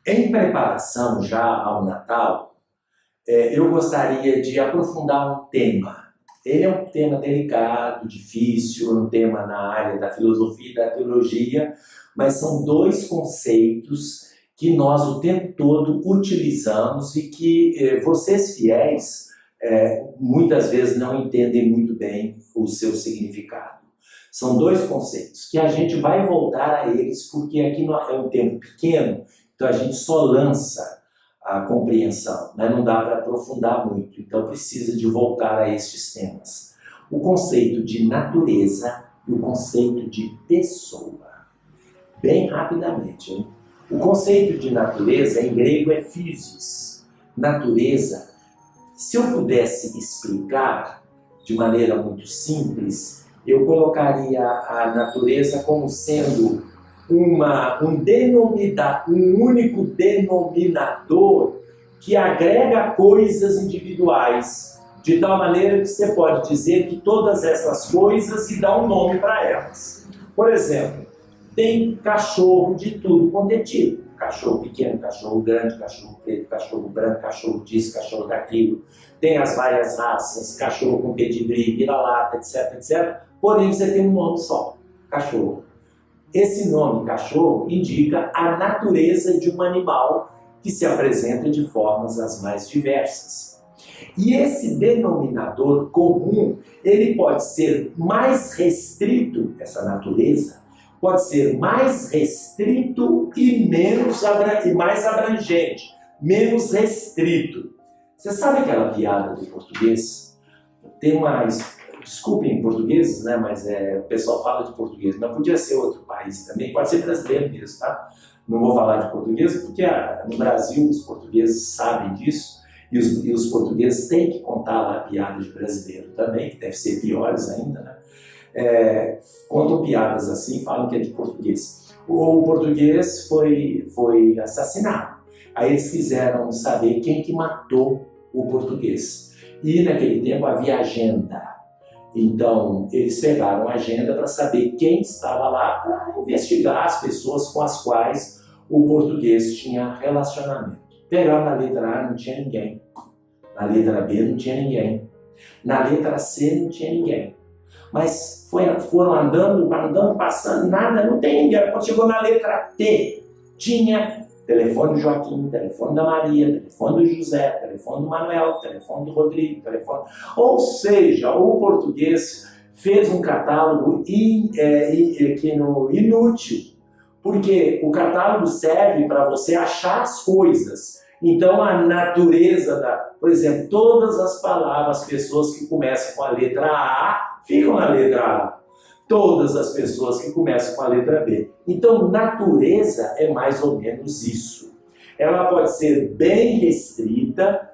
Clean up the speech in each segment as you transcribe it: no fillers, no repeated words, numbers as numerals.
Em preparação já ao Natal, eu gostaria de aprofundar um tema. Ele é um tema delicado, difícil, um tema na área da filosofia e da teologia, mas são dois conceitos que nós o tempo todo utilizamos e que vocês fiéis muitas vezes não entendem muito bem o seu significado. São dois conceitos que a gente vai voltar a eles porque aqui é um tempo pequeno, então a gente só lança a compreensão, né? Não dá para aprofundar muito, então precisa de voltar a estes temas. O conceito de natureza e o conceito de pessoa. Bem rapidamente, hein? O conceito de natureza em grego é physis. Natureza, se eu pudesse explicar de maneira muito simples, eu colocaria a natureza como sendo um único denominador que agrega coisas individuais, de tal maneira que você pode dizer que todas essas coisas e dá um nome para elas. Por exemplo, tem cachorro de tudo quanto é tipo. Cachorro pequeno, cachorro grande, cachorro preto, cachorro branco, cachorro disso, cachorro daquilo. Tem as várias raças, cachorro com pedigree, vira-lata, etc, etc. Porém, você tem um nome só, cachorro. Esse nome, cachorro, indica a natureza de um animal que se apresenta de formas as mais diversas. E esse denominador comum, ele pode ser mais restrito, essa natureza, pode ser mais restrito e mais abrangente, menos restrito. Você sabe aquela piada do português? Tem uma... Desculpem portugueses, né? Mas o pessoal fala de português, mas podia ser outro país também, pode ser brasileiro mesmo, tá? Não vou falar de português porque no Brasil os portugueses sabem disso e os portugueses têm que contar lá piadas de brasileiro também, que deve ser piores ainda, né? Contam piadas assim, falam que é de português. O português foi assassinado. Aí eles quiseram saber quem que matou o português. E naquele tempo havia agenda. Então, eles pegaram a agenda para saber quem estava lá para investigar as pessoas com as quais o português tinha relacionamento. Pegaram na letra A, não tinha ninguém. Na letra B, não tinha ninguém. Na letra C, não tinha ninguém. Mas foram andando, passando, nada, não tem ninguém. Quando chegou na letra T, tinha telefone do Joaquim, telefone da Maria, telefone do José, telefone do Manuel, telefone do Rodrigo, telefone... Ou seja, o português fez um catálogo inútil, porque o catálogo serve para você achar as coisas. Então, a natureza por exemplo, todas as palavras, pessoas que começam com a letra A, ficam na letra A. Todas as pessoas que começam com a letra B. Então, natureza é mais ou menos isso. Ela pode ser bem restrita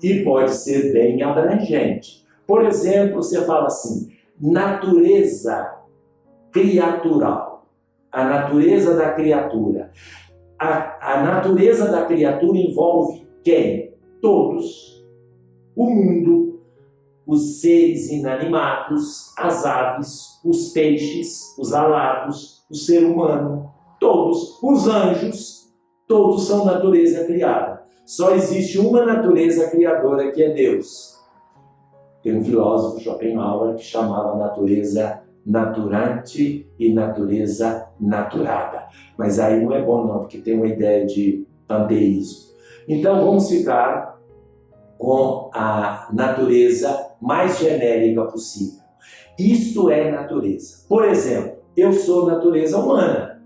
e pode ser bem abrangente. Por exemplo, você fala assim, natureza criatural. A natureza da criatura. A natureza da criatura envolve quem? Todos. O mundo. Os seres inanimados, as aves, os peixes, os alados, o ser humano, todos, os anjos, todos são natureza criada. Só existe uma natureza criadora que é Deus. Tem um filósofo, Schopenhauer, que chamava natureza naturante e natureza naturada. Mas aí não é bom não, porque tem uma ideia de panteísmo. Então vamos ficar com a natureza mais genérica possível. Isto é natureza. Por exemplo, eu sou natureza humana,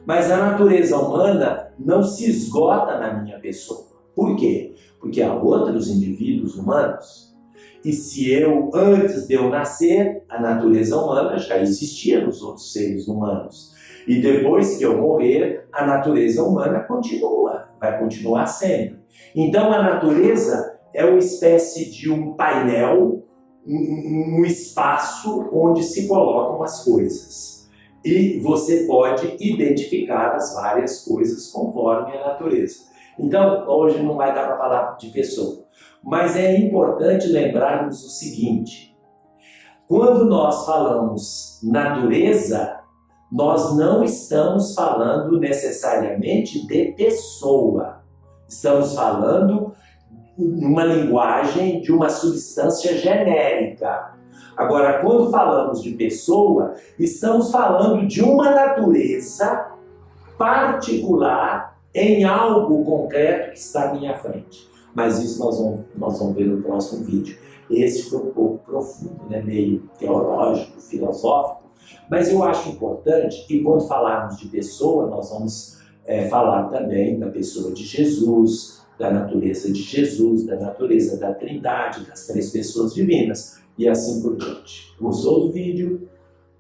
mas a natureza humana não se esgota na minha pessoa. Por quê? Porque há outros indivíduos humanos. E se antes de eu nascer, a natureza humana já existia nos outros seres humanos. E depois que eu morrer, a natureza humana vai continuar sempre. Então a natureza é uma espécie de um painel, um espaço onde se colocam as coisas. E você pode identificar as várias coisas conforme a natureza. Então, hoje não vai dar para falar de pessoa. Mas é importante lembrarmos o seguinte. Quando nós falamos natureza, nós não estamos falando necessariamente de pessoa. Estamos falando numa linguagem de uma substância genérica. Agora, quando falamos de pessoa, estamos falando de uma natureza particular em algo concreto que está à minha frente. Mas isso nós vamos ver no próximo vídeo. Esse foi um pouco profundo, né? Meio teológico, filosófico, mas eu acho importante que quando falarmos de pessoa, nós vamos falar também da pessoa de Jesus, da natureza de Jesus, da natureza da Trindade, das três pessoas divinas, e assim por diante. Gostou do vídeo?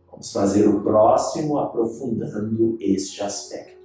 Vamos fazer o próximo aprofundando este aspecto.